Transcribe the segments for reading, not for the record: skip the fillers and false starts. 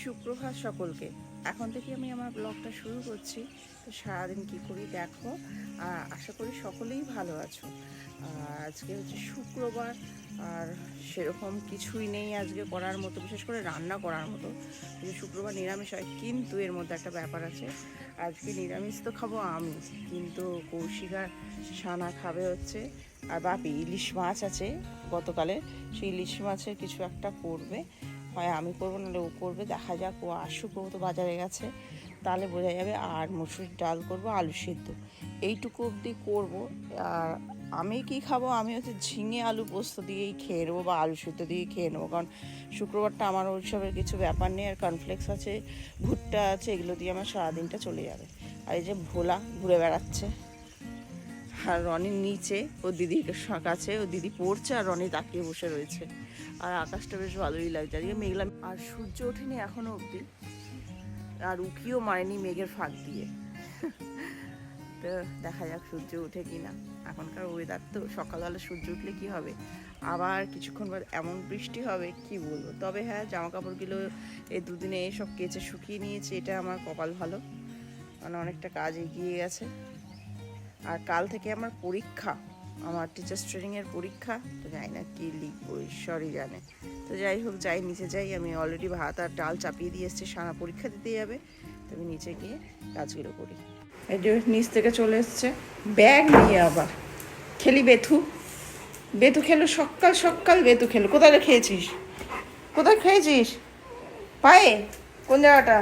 সুপ্রভাত সকলকে। এখন থেকে আমি আমার ব্লগটা শুরু করছি। তো সারাদিন কী করি দেখো, আর আশা করি সকলেই ভালো আছো। আজকে হচ্ছে শুক্রবার, আর সেরকম কিছুই নেই আজকে করার মতো, বিশেষ করে রান্না করার মতো। যে শুক্রবার নিরামিষ হয়, কিন্তু এর মধ্যে একটা ব্যাপার আছে। আজকে নিরামিষ তো খাবো আমি, কিন্তু কৌশিক আর সানা খাবে হচ্ছে, আর বাপি ইলিশ মাছ আছে গতকালে, সেই ইলিশ মাছের কিছু একটা করবে। হয় আমি করবো, নাহলে ও করবে, দেখা যাক। ও আসুক, ও তো বাজারে গেছে, তাহলে বোঝা যাবে। আর মসুরির ডাল করব, আলু সিদ্ধ, এইটুকু অবধি করবো। আর আমি কি খাবো, আমি হচ্ছে ঝিঙে আলু পোস্ত দিয়েই খেয়ে নেবো, বা আলু সিদ্ধ দিয়ে খেয়ে নেবো, কারণ শুক্রবারটা আমার ওইসবের কিছু ব্যাপার নেই। আর কর্নফ্লেক্স আছে, ভুট্টা আছে, এগুলো দিয়ে আমার সারাদিনটা চলে যাবে। আর এই যে ভোলা ঘুরে বেড়াচ্ছে, আর রনির নিচে ওর দিদির কাছে, ও দিদি পড়ছে আর রনি তাকিয়ে বসে রয়েছে। আর আকাশটা বেশ ভালোই লাগছে আজকে, মেঘলা, আর সূর্য ওঠেনি এখনো অবধি, আর উকিও মারেনি মেঘের ফাঁক দিয়ে। তো দেখা যাক সূর্য ওঠে কিনা। এখনকার ওয়েদার তো, সকালবেলা সূর্য উঠলে কি হবে, আবার কিছুক্ষণ বাদ এমন বৃষ্টি হবে কি বলবো। তবে হ্যাঁ, জামা কাপড়গুলো এই দুদিনে এসব কেচে শুকিয়ে নিয়েছে, এটা আমার কপাল ভালো, মানে অনেকটা কাজ এগিয়ে গেছে। আর কাল থেকে আমার পরীক্ষা, আমার টিচার্স ট্রেনিংয়ের পরীক্ষা। তো জানি না কী লিখবো, ঈশ্বরই জানে। তো যাই হোক, যাই নিচে যাই। আমি অলরেডি ভাত আর ডাল চাপিয়ে দিয়ে এসেছি, সানা পরীক্ষা দিতে যাবে। তো আমি নিচে গিয়ে কাজগুলো করি। এই যে নিচ থেকে চলে এসছে ব্যাগ নিয়ে, আবার খেলি বেথু। বেথু খেলো, সকাল সকাল বেথু খেলো। কোথায় খেয়েছিস, কোথায় খেয়েছিস? পায়ে? কোন জায়গাটা?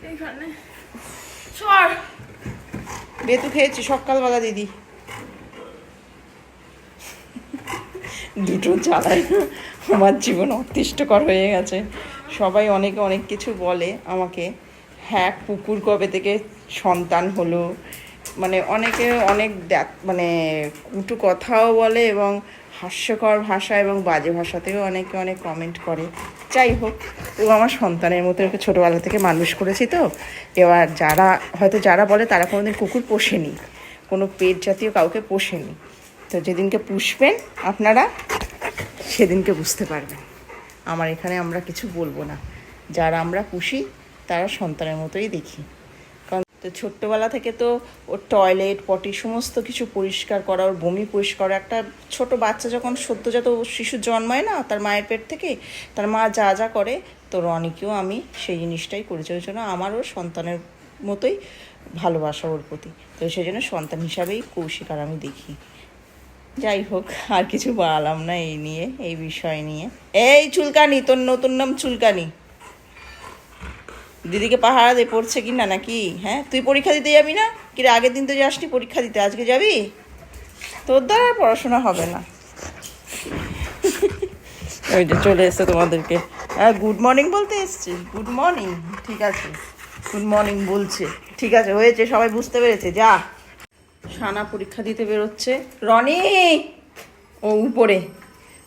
এইখানে। সর। বেতু খেয়েছি সকালবেলা দিদি। দুটো জ্বালায় আমার জীবন অতিষ্ঠকর হয়ে গেছে। সবাই অনেকে অনেক কিছু বলে আমাকে। হ্যাঁ, কুকুর কবে থেকে সন্তান হলো, মানে অনেকে অনেক মানে কুটু কথাও বলে, এবং হাস্যকর ভাষা এবং বাজে ভাষাতেও অনেকে অনেক কমেন্ট করে। যাই হোক, ও আমার সন্তানের মতো, ওকে ছোটোবেলা থেকে মানুষ করেছি। তো এবার যারা বলে তারা কোনোদিন কুকুর পোষেনি, কোনো পেট জাতীয় কাউকে পোষেনি। তো যেদিনকে পুষবেন আপনারা, সেদিনকে বুঝতে পারবেন। আমার এখানে আমরা কিছু বলবো না, যারা আমরা পুষি তারা সন্তানের মতোই দেখি। কারণ তো ছোট্টবেলা থেকে তো ওর টয়লেট পটি সমস্ত কিছু পরিষ্কার করা, ওর বমি পরিষ্কার করা। একটা ছোট বাচ্চা যখন সদ্যজাত শিশু জন্মায় না, তার মায়ের পেট থেকে, তার মা যা যা করে, তো রনিকেও আমি সেই জিনিসটাই করেছি। ওই জন্য আমারও সন্তানের মতোই ভালোবাসা ওর প্রতি। তো সেই জন্য সন্তান হিসাবেই কৌশিক আর আমি দেখি। যাই হোক, আর কিছু বললাম না এই নিয়ে, এই বিষয় নিয়ে। এই চুলকানি, তোর নতুন নাম চুলকানি। দিদিকে পাহারা দিয়ে পড়ছে কি না নাকি? হ্যাঁ, তুই পরীক্ষা দিতে যাবি না কি রে? আগের দিন তো যাসনি পরীক্ষা দিতে, আজকে যাবি? তোর দ্বারা পড়াশোনা হবে না। ওই যে চলে এসছে তোমাদেরকে। হ্যাঁ, গুড মর্নিং বলতে এসছি। গুড মর্নিং, ঠিক আছে, গুড মর্নিং বলছে। ঠিক আছে, হয়েছে, সবাই বুঝতে পেরেছে। যা, সানা পরীক্ষা দিতে বেরোচ্ছে। রনি, ও উপরে।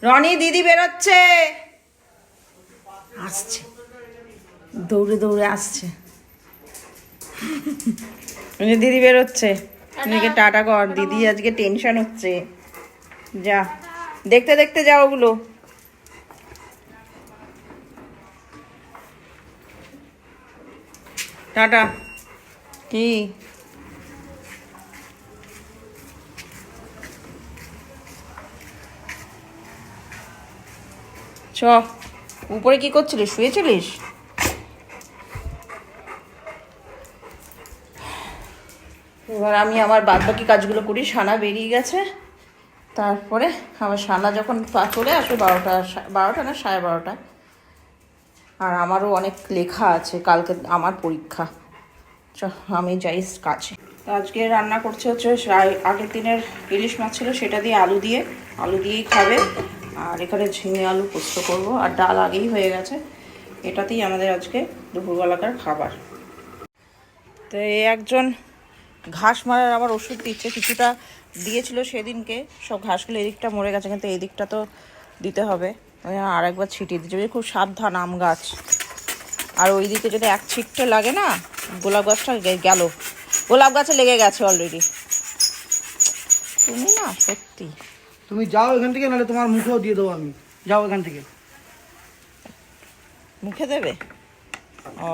রনি, দিদি বেরোচ্ছে, আসছে, দৌড়ে দৌড়ে আসছে। দিদি বেরোচ্ছে, দিদিকে টাটা কর। দিদি আজকে টেনশন হচ্ছে। যা, দেখতে দেখতে যাও ওগুলো। টাটা। কি চ, উপরে কি করছিলিস? শুয়েছিলিস? এবার আমি আমার বাদবাকি কাজগুলো করি। সানা বেরিয়ে গেছে, তারপরে আমার সানা যখন চলে আসবে 12টা না 12:30। আর আমারও অনেক লেখা আছে, কালকে আমার পরীক্ষা। আমি যাই কাছে। তো আজকে রান্না করছে হচ্ছে, আগের দিনের ইলিশ মাছ ছিল, সেটা দিয়ে আলু দিয়েই খাবে। আর এখানে ঝিঙে আলু পোস্ত করব, আর ডাল আগেই হয়ে গেছে। এটাতেই আমাদের আজকে দুপুরবেলাকার খাবার। তো এই একজন ঘাস মারার আবার ওষুধ দিচ্ছে, কিছুটা দিয়েছিল সেদিনকে, সব ঘাসগুলো এদিকটা মরে গেছে, কিন্তু এই দিকটা তো দিতে হবে। আর একবার ছিটিয়ে দিচ্ছে, খুব সাবধান আম গাছ। আর ওই দিকে যদি এক ছিটতে লাগে না, গোলাপ গাছটা গেল, গোলাপ গাছে লেগে গেছে অলরেডি। তুমি না সত্যি, তুমি যাও এখান থেকে, নাহলে তোমার মুখেও দিয়ে দেবো আমি। যাও এখান থেকে। মুখে দেবে? ও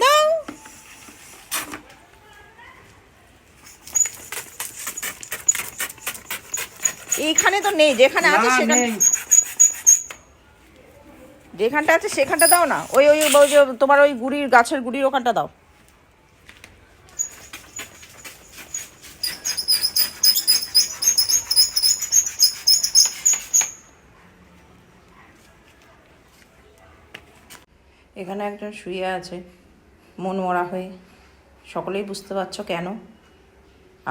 দাও। এইখানে তো নেই, যেখানে আছে সেখানে, যেখানটা আছে সেখানটা দাও না। ওই ওই তোমার ওই গুড়ির গাছের গুড়ির ওখানটা দাও। এখানে একজন শুয়ে আছে মন মরা হয়ে, সকলেই বুঝতে পারছো কেন।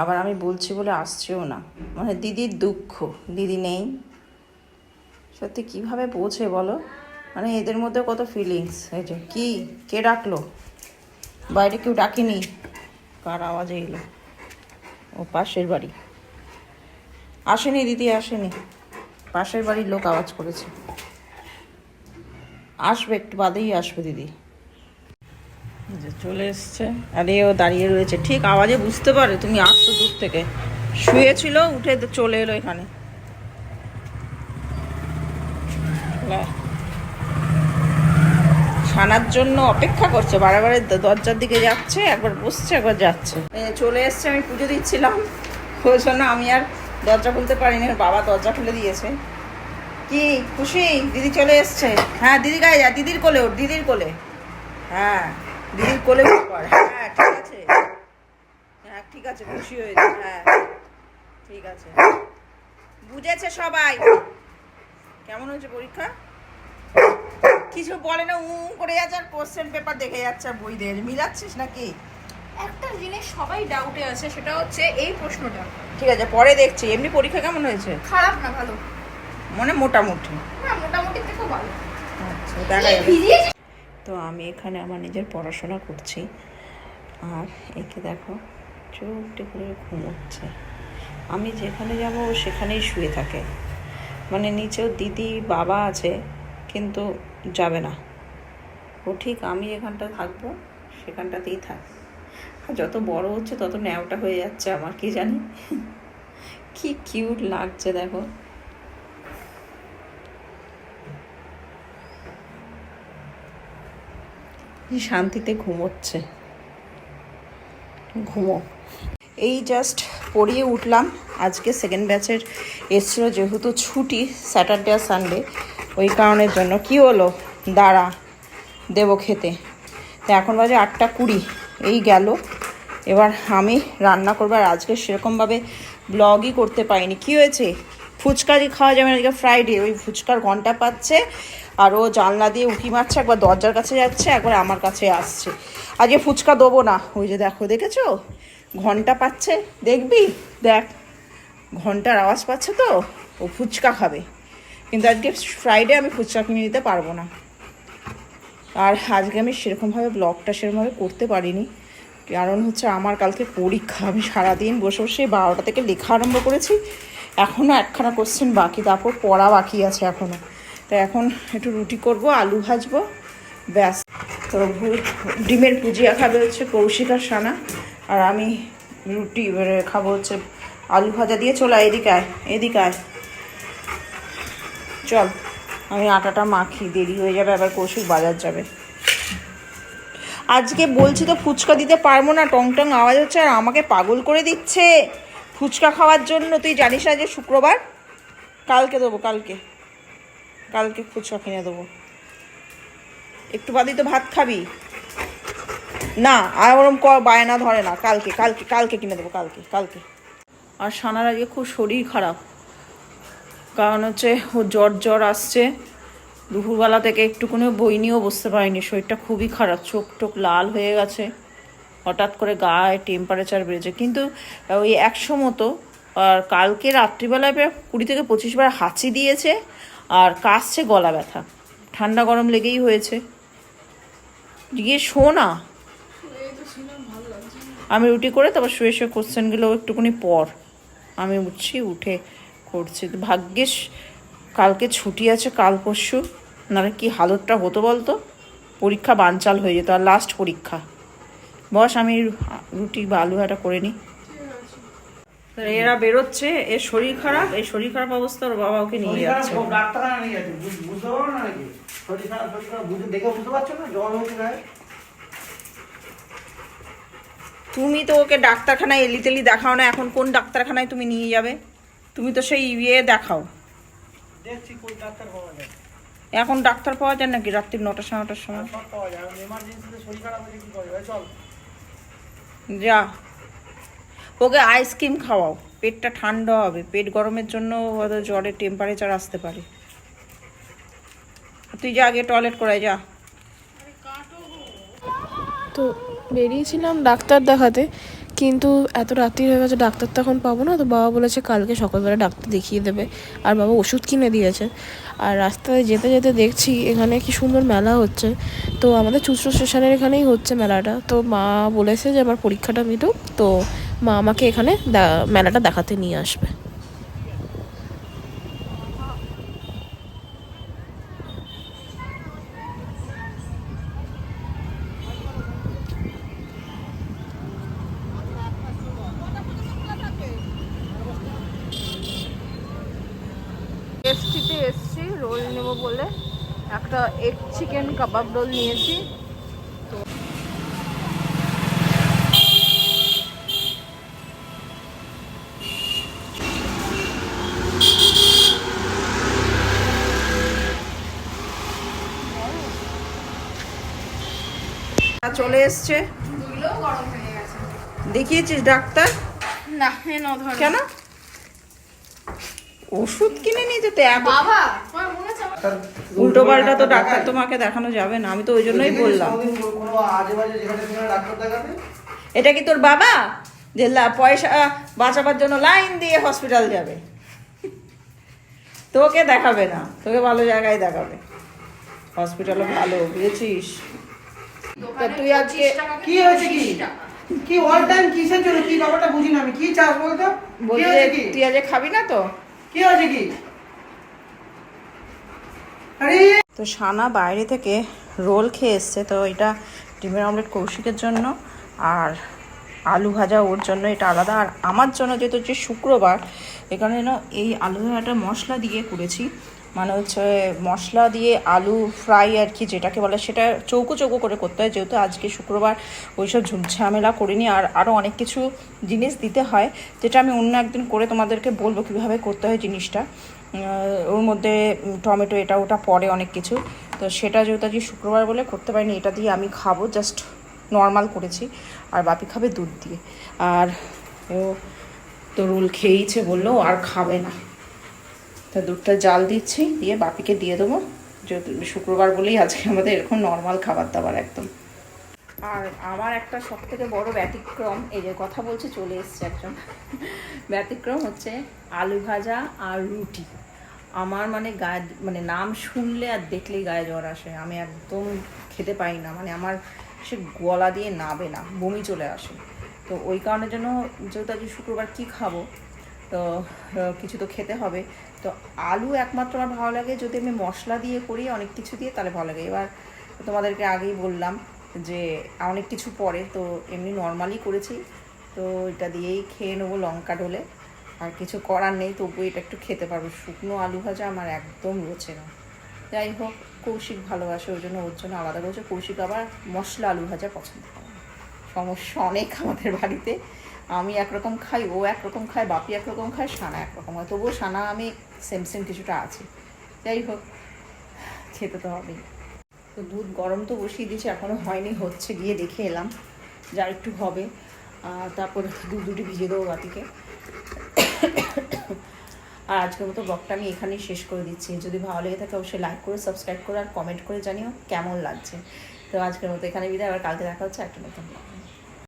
আবার আমি বলছি বলে আসছেও না, মানে দিদির দুঃখ, দিদি নেই। সত্যি কিভাবে বোঝে বলো, মানে এদের মধ্যে কত ফিলিংস। এই যে কি, কে ডাকলো? বাইরে কেউ ডাকেনি, কার আওয়াজে এলো? ও পাশের বাড়ি। আসেনি দিদি, আসেনি, পাশের বাড়ির লোক আওয়াজ করেছে। আসবে, একটু বাদেই আসবে দিদি। চলে এসছে, আরে ও দাঁড়িয়ে রয়েছে, ঠিক আওয়াজে বুঝতে পারে তুমি আসছো দূর থেকে। শুয়েছিল, উঠে চলে এলো এখানে। ছানার জন্য অপেক্ষা করছে, বারে দরজার দিকে যাচ্ছে, একবার বসছে একবার যাচ্ছে। চলে এসছে, আমি পুজো দিচ্ছিলাম, ওই জন্য আমি আর দরজা খুলতে পারিনি, বাবা দরজা খুলে দিয়েছে। কি খুশি? দিদি চলে এসছে। হ্যাঁ দিদি গায়ে যা, দিদির কোলে ওর, দিদির কোলে। হ্যাঁ দিদির কোলে উঠবার। হ্যাঁ ঠিক আছে, হ্যাঁ ঠিক আছে, খুশি হয়েছে। হ্যাঁ ঠিক আছে, বুঝেছে সবাই। কেমন হয়েছে পরীক্ষা? কিছু বলে না, করে যাচ্ছে, আর কোশ্চেন পেপার দেখে যাচ্ছে, আর বই দিয়ে মিলাচ্ছিস নাকি? একটা জিনিস সবাই ডাউটে আছে, সেটা হচ্ছে এই প্রশ্নটা। ঠিক আছে পরে দেখছি। এমনি পরীক্ষা কেমন হয়েছে? খারাপ না, ভালো, মানে মোটামুটি। না মোটামুটি থেকে ভালো। আচ্ছা দেখা যাবে। তো আমি এখানে আমার নিজের পড়াশোনা করছি, আর একে দেখো চোখটি করে ঘুমোচ্ছে। আমি যেখানে যাব ও সেখানেই শুয়ে থাকে, মানে নিচেও দিদি বাবা আছে কিন্তু যাবে না ও, ঠিক আমি যেখানটা থাকবো সেখানটাতেই থাকবে। আর যত বড় হচ্ছে তত ন্যাওটা হয়ে যাচ্ছে আমার, কি জানি। কি কিউট লাগছে দেখো। শান্তিতে ঘুমোচ্ছে, ঘুমো। এই জাস্ট পড়িয়ে উঠলাম। আজকে সেকেন্ড ব্যাচের এসছিল, যেহেতু ছুটি স্যাটারডে আর সানডে, ওই কারণের জন্য। কি হলো, দাঁড়া দেবো খেতে। তো এখন বাজে 8:20, এই গেল। এবার আমি রান্না করবো, আর আজকে সেরকমভাবে ব্লগই করতে পারিনি। কি হয়েছে, ফুচকা দিয়ে খাওয়া যাবে না, আজকে ফ্রাইডে, ওই ফুচকার ঘন্টা পাচ্ছে, আর ও জানলা দিয়ে উঁকি মারছে, একবার দরজার কাছে যাচ্ছে, একবার আমার কাছে আসছে। আজকে ফুচকা দেবো না। ওই যে দেখো, দেখেছো ঘন্টা পাচ্ছে, দেখবি দেখ, ঘন্টার আওয়াজ পাচ্ছে, তো ও ফুচকা খাবে। কিন্তু আজকে ফ্রাইডে আমি ফুচকা কিনে দিতে পারবো না। আর আজকে আমি সেরকমভাবে ব্লগটা সেরকমভাবে করতে পারিনি, কারণ হচ্ছে আমার কালকে পরীক্ষা। আমি সারাদিন বসে বসে 12টা থেকে লেখা আরম্ভ করেছি, এখনও একখানা কোশ্চেন বাকি, তারপর পড়া বাকি আছে এখনও। তো এখন একটু রুটি করব, আলু ভাজবো, ব্যাস। তো ডিমের ভুজিয়া খাবে হচ্ছে কৌশিক আর সানা, আর আমি রুটি খাবো হচ্ছে আলু ভাজা দিয়ে। চল এদিকে আয়, এদিকে আয়, চল আমি আটাটা মাখি, দেরি হয়ে যাবে, আবার কৌশিক বাজার যাবে। আজকে বলছি তো ফুচকা দিতে পারবো না, টং টং আওয়াজ হচ্ছে, আর আমাকে পাগল করে দিচ্ছে ফুচকা খাওয়ার জন্য। তুই জানিস না যে শুক্রবার? কালকে দেবো, কালকে কালকে ফুচকা কিনে দেবো। একটু বাদেই তো ভাত খাবি না, আর ওরম বায়না ধরে না। কালকে কালকে কালকে কিনে দেবো, কালকে কালকে। আর সানার আজকে খুব শরীর খারাপ, কারণ হচ্ছে ও জ্বর আসছে। দুপুরবেলা থেকে একটুকুনিও বই নিয়েও বসতে পারিনি, শরীরটা খুবই খারাপ, চোখ টোক লাল হয়ে গেছে, হঠাৎ করে গায়ে টেম্পারেচার বেড়েছে। কিন্তু ওই 100 মতো। আর কালকে রাত্রিবেলায় প্রায় 20 থেকে 25 বার হাঁচি দিয়েছে, আর কাশছে, গলা ব্যথা, ঠান্ডা গরম লেগেই হয়েছে। গিয়ে শো না, আমি রুটি করে তারপর শুয়ে শুয়ে কোশ্চেনগুলো একটুখানি পর। আমি উঠছি, উঠে করছি। ভাগ্যিস কালকে ছুটি আছে, কাল পরশু, নাহলে কি হালতটা হতো বলতো, পরীক্ষা বানচাল হয়ে যেত, আর লাস্ট পরীক্ষা। বস আমি রুটি বা আলু ভাটা করে নিই। এরা বেরোচ্ছে, এর শরীর খারাপ, এই শরীর খারাপ অবস্থা, ওর বাবা ওকে নিয়ে যাচ্ছে। শরীর খারাপ দেখে বুঝতে পারছো না জ্বর হয়েছে গায়ে? তুমি তো ওকে ডাক্তারখানায় এলিতেলি দেখাও না, এখন কোন ডাক্তারখানায় তুমি নিয়ে যাবে? তুমি তো সেই দেখাও। দেখছি কোন ডাক্তার পাওয়া যায়। এখন ডাক্তার পাওয়া যায় নাকি রাত্রি 9টা 9:30টার সময়? সব পাওয়া যায়, এমার্জেন্সিতে শরীর খারাপ হলে কি করবে? চল। যা, ওকে আইসক্রিম খাওয়াও, পেটটা ঠান্ডা হবে। পেট গরমের জন্য হয়তো জ্বরের টেম্পারেচার আসতে পারে। তুই যা আগে টয়লেট করে যা। তো বেরিয়েছিলাম ডাক্তার দেখাতে, কিন্তু এত রাত্রি হয়ে গেছে, ডাক্তার তো এখন পাবো না। তো বাবা বলেছে কালকে সকালবেলা ডাক্তার দেখিয়ে দেবে, আর বাবা ওষুধ কিনে দিয়েছে। আর রাস্তায় যেতে যেতে দেখছি এখানে কি সুন্দর মেলা হচ্ছে। তো আমাদের চুঁচড়ো স্টেশনের এখানেই হচ্ছে মেলাটা। তো মা বলেছে যে আমার পরীক্ষাটা মিটুক, তো মা আমাকে এখানে মেলাটা দেখাতে নিয়ে আসবে। এসটিতে এসছি রোল নেব বলে, একটা এগ চিকেন কাবাব রোল নিয়েছি। চলে এসছে। দুইটাও গরম হয়ে গেছে। দেখিয়েছিস ডাক্তার? না ন ধরো কেন? ওষুধ কিনে নিয়ে যেতে বাবা, তোমার মনে আছে উল্টো পাল্টা তো ডাক্তার তোমাকে দেখানো যাবে না, আমি তো ওই জন্যই বললাম। কোনো আজে বাজে যেখানে সেখানে ডাক্তার দেখাবে। এটা কি তোর বাবা যে পয়সা বাঁচাবার জন্য লাইন দিয়ে হসপিটাল যাবে? তোকে দেখাবে না, তোকে ভালো জায়গায় দেখাবে। হসপিটালও ভালো, বুঝেছিস? তা তুই আজকে কি হয়েছে কি? কি অল টাইম কিসের জন্য কি ব্যাপারটা বুঝি না আমি। কি চাস বলতো? কি বলতে হয়েছে কি? তুই আজকে খাবি না তো? কি হয়েছে কি? আরে তো সানা বাইরে থেকে রোল খেয়ে এসছে। তো এটা ডিমের অমলেট কৌশিকের জন্য, আর আলু ভাজা ওর জন্য, এটা আলাদা। আর আমার জন্য যেহেতু হচ্ছে শুক্রবার, এখানে না এই আলু ভাজাটা মশলা দিয়ে করেছি, মানে হচ্ছে মশলা দিয়ে আলু ফ্রাই আর কি যেটাকে বলে, সেটা চৌকো চৌকো করে করতে হয়। যেহেতু আজকে শুক্রবার ওইসব ঝামেলা করিনি। আর আরও অনেক কিছু জিনিস দিতে হয়, যেটা আমি অন্য একদিন করে তোমাদেরকে বলবো কীভাবে করতে হয় জিনিসটা। ওর মধ্যে টমেটো এটা ওটা পড়ে অনেক কিছু। তো সেটা যেহেতু আজকে শুক্রবার বলে করতে পারিনি, এটা দিয়ে আমি খাবো, জাস্ট নর্মাল করেছি। আর বাপি খাবে দুধ দিয়ে। আর ও তো রোল খেয়েইছে, বললো আর খাবে না। তা দুধটা জাল দিচ্ছি, দিয়ে বাপিকে দিয়ে দেবো। যেহেতু শুক্রবার বলেই আজকে আমাদের এরকম নর্মাল খাবার দাবার একদম। আর আমার একটা সব থেকে বড় ব্যতিক্রম, এই যে কথা বলছে চলে এসছে একজন, ব্যতিক্রম হচ্ছে আলু ভাজা আর রুটি। আমার মানে গায়ে মানে নাম শুনলে আর দেখলেই গায়ে জ্বর আসে। আমি একদম খেতে পাই না, মানে আমার সে গলা দিয়ে নাবে না, বমি চলে আসে। তো ওই কারণের জন্য যেহেতু আজকে শুক্রবার কী খাবো, তো কিছু তো খেতে হবে। তো আলু একমাত্র আমার ভালো লাগে যদি আমি মশলা দিয়ে করি, অনেক কিছু দিয়ে, তাহলে ভালো লাগে। এবার তোমাদেরকে আগেই বললাম যে অনেক কিছু পরে, তো এমনি নর্মালি করেছি। তো এটা দিয়েই খেয়ে নেবো লঙ্কা ঢোলে। আর কিছু করার নেই, তবু এটা একটু খেতে পারবো। শুকনো আলু ভাজা আমার একদম রোচে না। যাই হোক, কৌশিক ভালোবাসে, ওই জন্য ওর জন্য আলাদা রয়েছে। কৌশিক আবার মশলা আলু ভাজা পছন্দ করে। সমস্যা অনেক আমাদের বাড়িতে। আমি একরকম খাই, ও একরকম খায়, বাপি একরকম খায়, সানা একরকম হয়। তবুও সানা আমি সেম সেম কিছুটা আছে। যাই হোক, খেতে তো হবেই। তো দুধ গরম তো বসিয়ে দিয়েছি, এখনও হয়নি, হচ্ছে, গিয়ে দেখে এলাম, যা একটু হবে। তারপর দুধটি ভিজে দেবো বাটিকে। আর আজকের মতো ব্লগটা আমি এখানেই শেষ করে দিচ্ছি। যদি ভালো লেগে থাকে অবশ্যই লাইক করে, সাবস্ক্রাইব করে আর কমেন্ট করে জানিও কেমন লাগছে। তো আজকের মতো এখানে বিদায়, আবার কালকে দেখা হচ্ছে একটা নতুন ব্লগ।